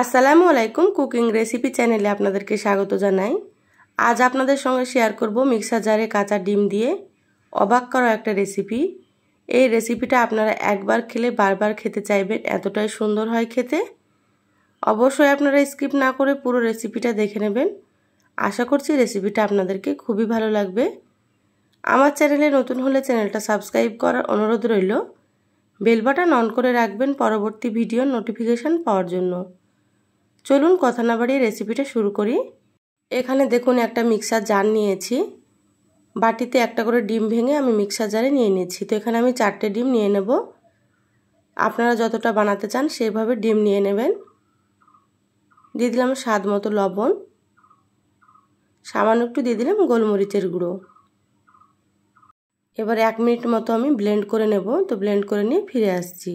আসসালামু আলাইকুম cooking recipe চ্যানেলে আপনাদেরকে স্বাগত জানাই। আজ আপনাদের সঙ্গে শেয়ার করব মিক্সার জারে কাঁচা ডিম দিয়ে অবাক করা একটা রেসিপি। এই রেসিপিটা আপনারা একবার খেলে বারবার খেতে চাইবেন, এতটাই সুন্দর হয় খেতে। অবশ্যই আপনারা স্কিপ না করে পুরো রেসিপিটা দেখে নেবেন। আশা করছি রেসিপিটা আপনাদেরকে খুবই ভালো লাগবে। আমার চ্যানেলে নতুন হলে চ্যানেলটা সাবস্ক্রাইব করার অনুরোধ রইল। বেল বাটন অন করে রাখবেন পরবর্তী ভিডিওর নোটিফিকেশন পাওয়ার জন্য। চলুন কথা না বাড়িয়ে রেসিপিটা শুরু করি। এখানে দেখুন একটা মিক্সার জার নিয়েছি, বাটিতে একটা করে ডিম ভেঙে আমি মিক্সার জারে নিয়ে নিয়েছি। তো এখানে আমি 4টে ডিম নিয়ে নেব। আপনারা যতটা বানাতে চান সেইভাবে ডিম নিয়ে নেবেন। দিয়ে দিলাম স্বাদ মতো লবণ, সামান্য একটু দিয়ে দিলাম গোলমরিচের গুঁড়ো। এবার 1 মিনিট মতো আমি ব্লেন্ড করে নেব। তো ব্লেন্ড করে নিয়ে ফিরে আসছি।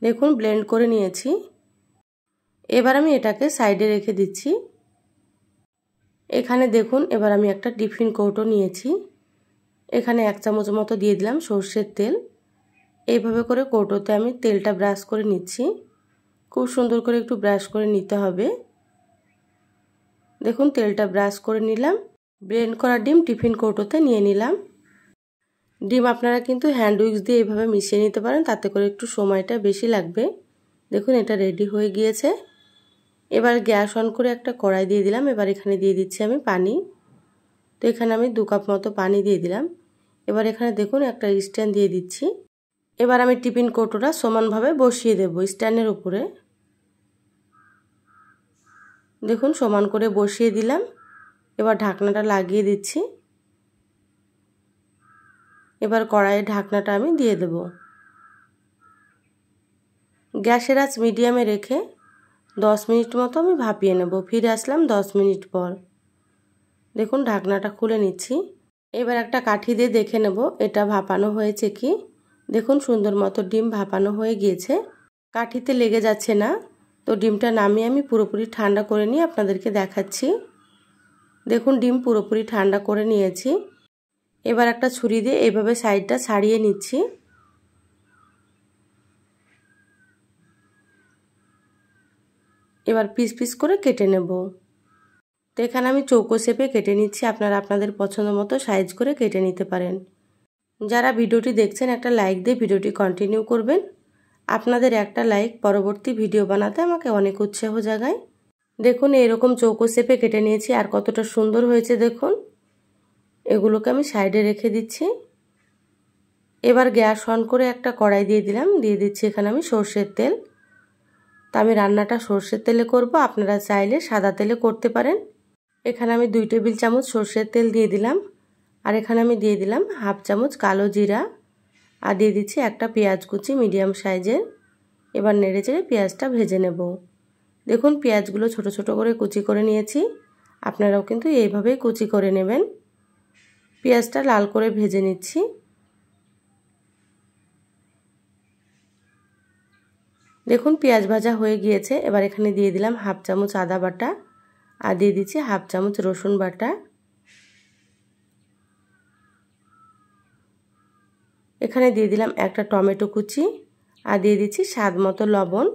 দেখুন ব্লেন্ড করে নিয়েছি। এবার আমি এটাকে সাইডে রেখে দিচ্ছি। এখানে দেখুন এবার আমি একটা টিফিন কৌটো নিয়েছি। এখানে 1 চামচ মতো দিয়ে দিলাম সরষের তেল। এইভাবে করে কৌটোতে আমি তেলটা ব্রাশ করে নিচ্ছি। খুব সুন্দর করে একটু ব্রাশ করে নিতে হবে। দেখুন তেলটা ব্রাশ করে নিলাম। ব্লেন্ড করা ডিম টিফিন কৌটোতে নিয়ে নিলাম। ডিম আপনারা কিন্তু হ্যান্ড উইক্স দিয়ে এইভাবে মিশিয়ে নিতে পারেন, তাতে করে একটু সময়টা বেশি লাগবে। দেখুন এটা রেডি হয়ে গিয়েছে। এবার গ্যাস অন করে একটা কড়াই দিয়ে দিলাম। এবার এখানে দিয়ে দিচ্ছি আমি পানি। তো এখানে আমি 2 কাপ মতো পানি দিয়ে দিলাম। এবার এখানে দেখুন একটা স্ট্যান্ড দিয়ে দিচ্ছি। এবার আমি টিফিন কৌটোটা সমানভাবে বসিয়ে দেব স্ট্যান্ডের উপরে। দেখুন সমান করে বসিয়ে দিলাম। এবার ঢাকনাটা লাগিয়ে দিচ্ছি। এবার কড়াইয়ের ঢাকনাটা আমি দিয়ে দেব। গ্যাসের আঁচ মিডিয়ামে রেখে 10 মিনিট মতো আমি ভাপিয়ে নেব। ফিরে আসলাম 10 মিনিট পর। দেখুন ঢাকনাটা খুলে নিচ্ছি। এবার একটা কাঠি দিয়ে দেখে নেব এটা ভাপানো হয়েছে কি। দেখুন সুন্দর মতো ডিম ভাপানো হয়ে গিয়েছে, কাঠিতে লেগে যাচ্ছে না। তো ডিমটা নামিয়ে আমি পুরোপুরি ঠান্ডা করে নিয়ে আপনাদেরকে দেখাচ্ছি। দেখুন ডিম পুরোপুরি ঠান্ডা করে নিয়েছি। এবার একটা ছুরি দিয়ে এইভাবে সাইডটা ছাড়িয়ে নিচ্ছি। এবার পিস পিস করে কেটে নেব। তো এখানে আমি চৌকো শেপে কেটে নিচ্ছি। আপনারা আপনাদের পছন্দ মতো সাইজ করে কেটে নিতে পারেন। যারা ভিডিওটি দেখছেন একটা লাইক দিয়ে ভিডিওটি কন্টিনিউ করবেন। আপনাদের একটা লাইক পরবর্তী ভিডিও বানাতে আমাকে অনেক উৎসাহ জাগায়। দেখুন এরকম চৌকো শেপে কেটে নিয়েছি, আর কতটা সুন্দর হয়েছে দেখুন। এগুলোকে আমি সাইডে রেখে দিচ্ছি। এবার গ্যাস অন করে একটা কড়াই দিয়ে দিলাম। দিয়ে দিচ্ছি এখানে আমি সরষের তেল। তা আমি রান্নাটা সরষের তেলে করব, আপনারা চাইলে সাদা তেলে করতে পারেন। এখানে আমি 2 টেবিল চামচ সরষের তেল দিয়ে দিলাম। আর এখানে আমি দিয়ে দিলাম 1/2 চামচ কালো জিরা। আর দিয়ে দিচ্ছি একটা পেঁয়াজ কুচি মিডিয়াম সাইজের। এবার নেড়ে চেড়ে পেঁয়াজটা ভেজে নেব। দেখুন পেঁয়াজগুলো ছোট ছোট করে কুচি করে নিয়েছি। আপনারাও কিন্তু এইভাবেই কুচি করে নেবেন। পেঁয়াজটা লাল করে ভেজে নিচ্ছি। দেখুন পেঁয়াজ ভাজা হয়ে গিয়েছে। এবার এখানে দিয়ে দিলাম 1/2 চামচ আদা বাটা। আর দিয়ে দিচ্ছি 1/2 চামচ রসুন বাটা। এখানে দিয়ে দিলাম একটা টমেটো কুচি। আর দিয়ে দিচ্ছি স্বাদ মতো লবণ।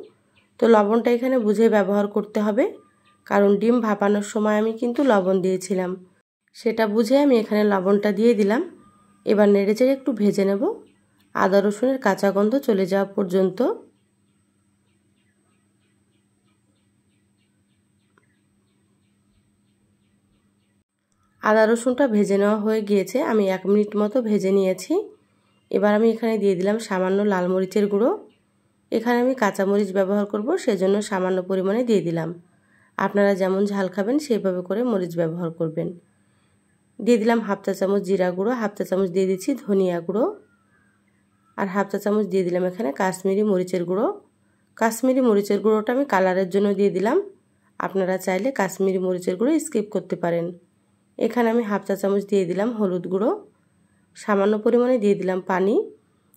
তো লবণটা এখানে বুঝে ব্যবহার করতে হবে, কারণ ডিম ভাপানোর সময় আমি কিন্তু লবণ দিয়েছিলাম, সেটা বুঝে আমি এখানে লবণটা দিয়ে দিলাম। এবার নেড়েচেড়ে একটু ভেজে নেব আদা রসুনের কাঁচা গন্ধ চলে যাওয়া পর্যন্ত। আদা রসুনটা ভেজে নেওয়া হয়ে গিয়েছে, আমি 1 মিনিট মতো ভেজে নিয়েছি। এবার আমি এখানে দিয়ে দিলাম সামান্য লাল মরিচের গুঁড়ো। এখানে আমি কাঁচামরিচ ব্যবহার করব, সেজন্য সামান্য পরিমাণে দিয়ে দিলাম। আপনারা যেমন ঝাল খাবেন সেইভাবে করে মরিচ ব্যবহার করবেন। দিয়ে দিলাম 1/2 চা চামচ জিরা গুঁড়ো। 1/2 চা চামচ দিয়ে দিচ্ছি ধনিয়া গুঁড়ো। আর 1/2 চা চামচ দিয়ে দিলাম এখানে কাশ্মীরি মরিচের গুঁড়ো। কাশ্মীরি মরিচের গুঁড়োটা আমি কালারের জন্য দিয়ে দিলাম, আপনারা চাইলে কাশ্মীরি মরিচের গুঁড়ো স্কিপ করতে পারেন। এখানে আমি 1/2 চা চামচ দিয়ে দিলাম হলুদ গুঁড়ো। সামান্য পরিমাণে দিয়ে দিলাম পানি।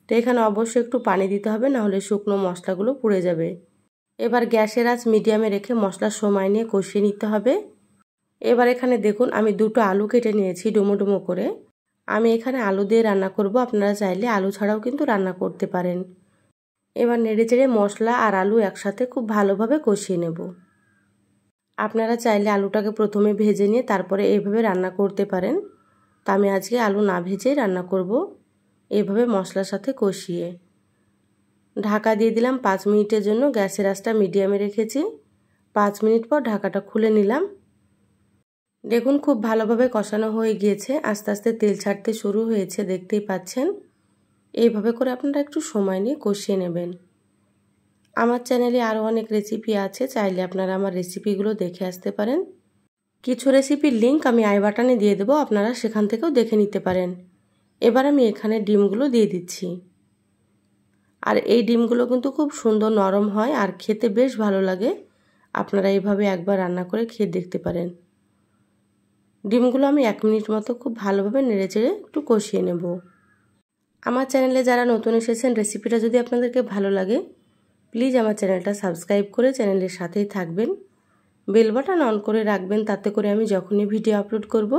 তো এখানে অবশ্যই একটু পানি দিতে হবে, না হলে শুকনো মশলাগুলো পুড়ে যাবে। এবার গ্যাসের আঁচ মিডিয়ামে রেখে মশলার সময় নিয়ে কষিয়ে নিতে হবে। এবার এখানে দেখুন আমি 2টো আলু কেটে নিয়েছি ডুমো ডুমো করে। আমি এখানে আলু দিয়ে রান্না করব, আপনারা চাইলে আলু ছাড়াও কিন্তু রান্না করতে পারেন। এবার নেড়েচেড়ে মশলা আর আলু একসাথে খুব ভালোভাবে কষিয়ে নেব। আপনারা চাইলে আলুটাকে প্রথমে ভেজে নিয়ে তারপরে এইভাবে রান্না করতে পারেন। তা আমি আজকে আলু না ভেজেই রান্না করব, এইভাবে মশলার সাথে কষিয়ে। ঢাকা দিয়ে দিলাম 5 মিনিটের জন্য। গ্যাসের আঁচটা মিডিয়ামে রেখেছি। 5 মিনিট পর ঢাকাটা খুলে নিলাম। দেখুন খুব ভালোভাবে কষানো হয়ে গিয়েছে, আস্তে আস্তে তেল ছাড়তে শুরু হয়েছে, দেখতেই পাচ্ছেন। এইভাবে করে আপনারা একটু সময় নিয়ে কষিয়ে নেবেন। আমার চ্যানেলে আরও অনেক রেসিপি আছে, চাইলে আপনারা আমার রেসিপিগুলো দেখে আসতে পারেন। কিছু রেসিপির লিঙ্ক আমি আই বাটনে দিয়ে দেবো, আপনারা সেখান থেকেও দেখে নিতে পারেন। এবার আমি এখানে ডিমগুলো দিয়ে দিচ্ছি। আর এই ডিমগুলো কিন্তু খুব সুন্দর নরম হয় আর খেতে বেশ ভালো লাগে। আপনারা এইভাবে একবার রান্না করে খেয়ে দেখতে পারেন। ডিমগুলো আমি 1 মিনিট মতো খুব ভালোভাবে নেড়েচেড়ে একটু কষিয়ে নেব। আমার চ্যানেলে যারা নতুন এসেছেন, রেসিপিটা যদি আপনাদেরকে ভালো লাগে প্লিজ আমার চ্যানেলটা সাবস্ক্রাইব করে চ্যানেলের সাথেই থাকবেন। বেল বাটন অন করে রাখবেন, তাতে করে আমি যখনই ভিডিও আপলোড করব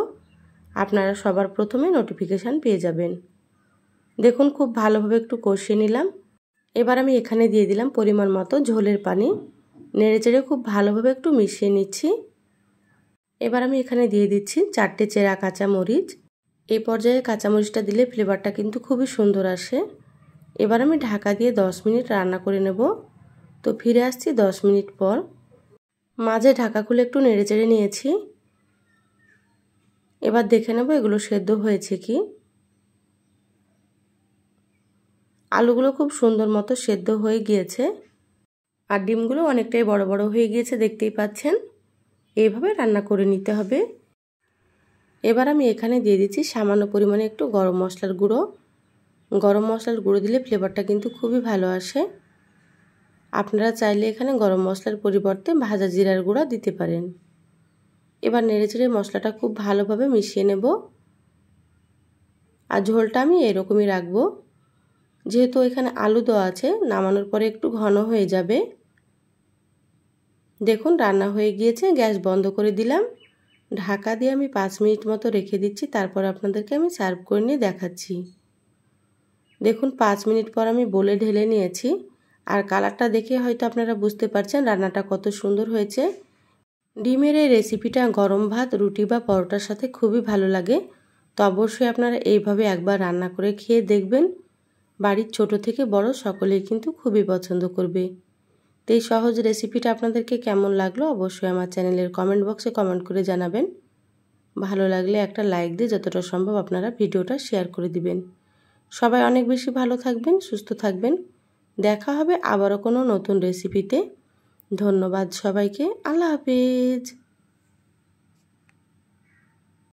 আপনারা সবার প্রথমে নোটিফিকেশান পেয়ে যাবেন। দেখুন খুব ভালোভাবে একটু কষিয়ে নিলাম। এবার আমি এখানে দিয়ে দিলাম পরিমাণ মতো ঝোলের পানি। নেড়েচেড়ে খুব ভালোভাবে একটু মিশিয়ে নিচ্ছি। এবার আমি এখানে দিয়ে দিচ্ছি 4টে চেরা কাঁচামরিচ। এই পর্যায়ে কাঁচামরিচটা দিলে ফ্লেভারটা কিন্তু খুবই সুন্দর আসে। এবার আমি ঢাকা দিয়ে 10 মিনিট রান্না করে নেব। তো ফিরে আসছি 10 মিনিট পর। মাঝে ঢাকা খুলে একটু নেড়েচেড়ে নিয়েছি। এবার দেখে নেব এগুলো সেদ্ধ হয়েছে কি। আলুগুলো খুব সুন্দর মতো সেদ্ধ হয়ে গিয়েছে আর ডিমগুলো অনেকটাই বড় বড় হয়ে গিয়েছে, দেখতেই পাচ্ছেন। এইভাবে রান্না করে নিতে হবে। এবার আমি এখানে দিয়ে দিচ্ছি সামান্য পরিমাণে একটু গরম মশলার গুঁড়ো। গরম মশলার গুঁড়ো দিলে ফ্লেভারটা কিন্তু খুবই ভালো আসে। আপনারা চাইলে এখানে গরম মশলার পরিবর্তে ভাজা জিরার গুঁড়া দিতে পারেন। এবার নেড়েচেড়ে মশলাটা খুব ভালোভাবে মিশিয়ে নেব। আর ঝোলটা আমি এরকমই রাখবো, যেহেতু এখানে আলু দেওয়া আছে, নামানোর পরে একটু ঘন হয়ে যাবে। দেখুন রান্না হয়ে গিয়েছে, গ্যাস বন্ধ করে দিলাম। ঢাকা দিয়ে আমি 5 মিনিট মতো রেখে দিচ্ছি, তারপর আপনাদেরকে আমি সার্ভ করে নিয়ে দেখাচ্ছি। দেখুন 5 মিনিট পর আমি বলে ঢেলে নিয়েছি। আর কালারটা দেখে হয়তো আপনারা বুঝতে পারছেন রান্নাটা কত সুন্দর হয়েছে। ডিমের এই রেসিপিটা গরম ভাত, রুটি বা পরোটার সাথে খুবই ভালো লাগে। তো অবশ্যই আপনারা এইভাবে একবার রান্না করে খেয়ে দেখবেন। বাড়ির ছোট থেকে বড় সকলেই কিন্তু খুবই পছন্দ করবে। তো এই সহজ রেসিপিটা আপনাদেরকে কেমন লাগলো অবশ্যই আমার চ্যানেলের কমেন্ট বক্সে কমেন্ট করে জানাবেন। ভালো লাগলে একটা লাইক দিয়ে যতটা সম্ভব আপনারা ভিডিওটা শেয়ার করে দিবেন। সবাই অনেক বেশি ভালো থাকবেন, সুস্থ থাকবেন। দেখা হবে আবারও কোনো নতুন রেসিপিতে। ধন্যবাদ সবাইকে। আল্লাহ হাফেজ।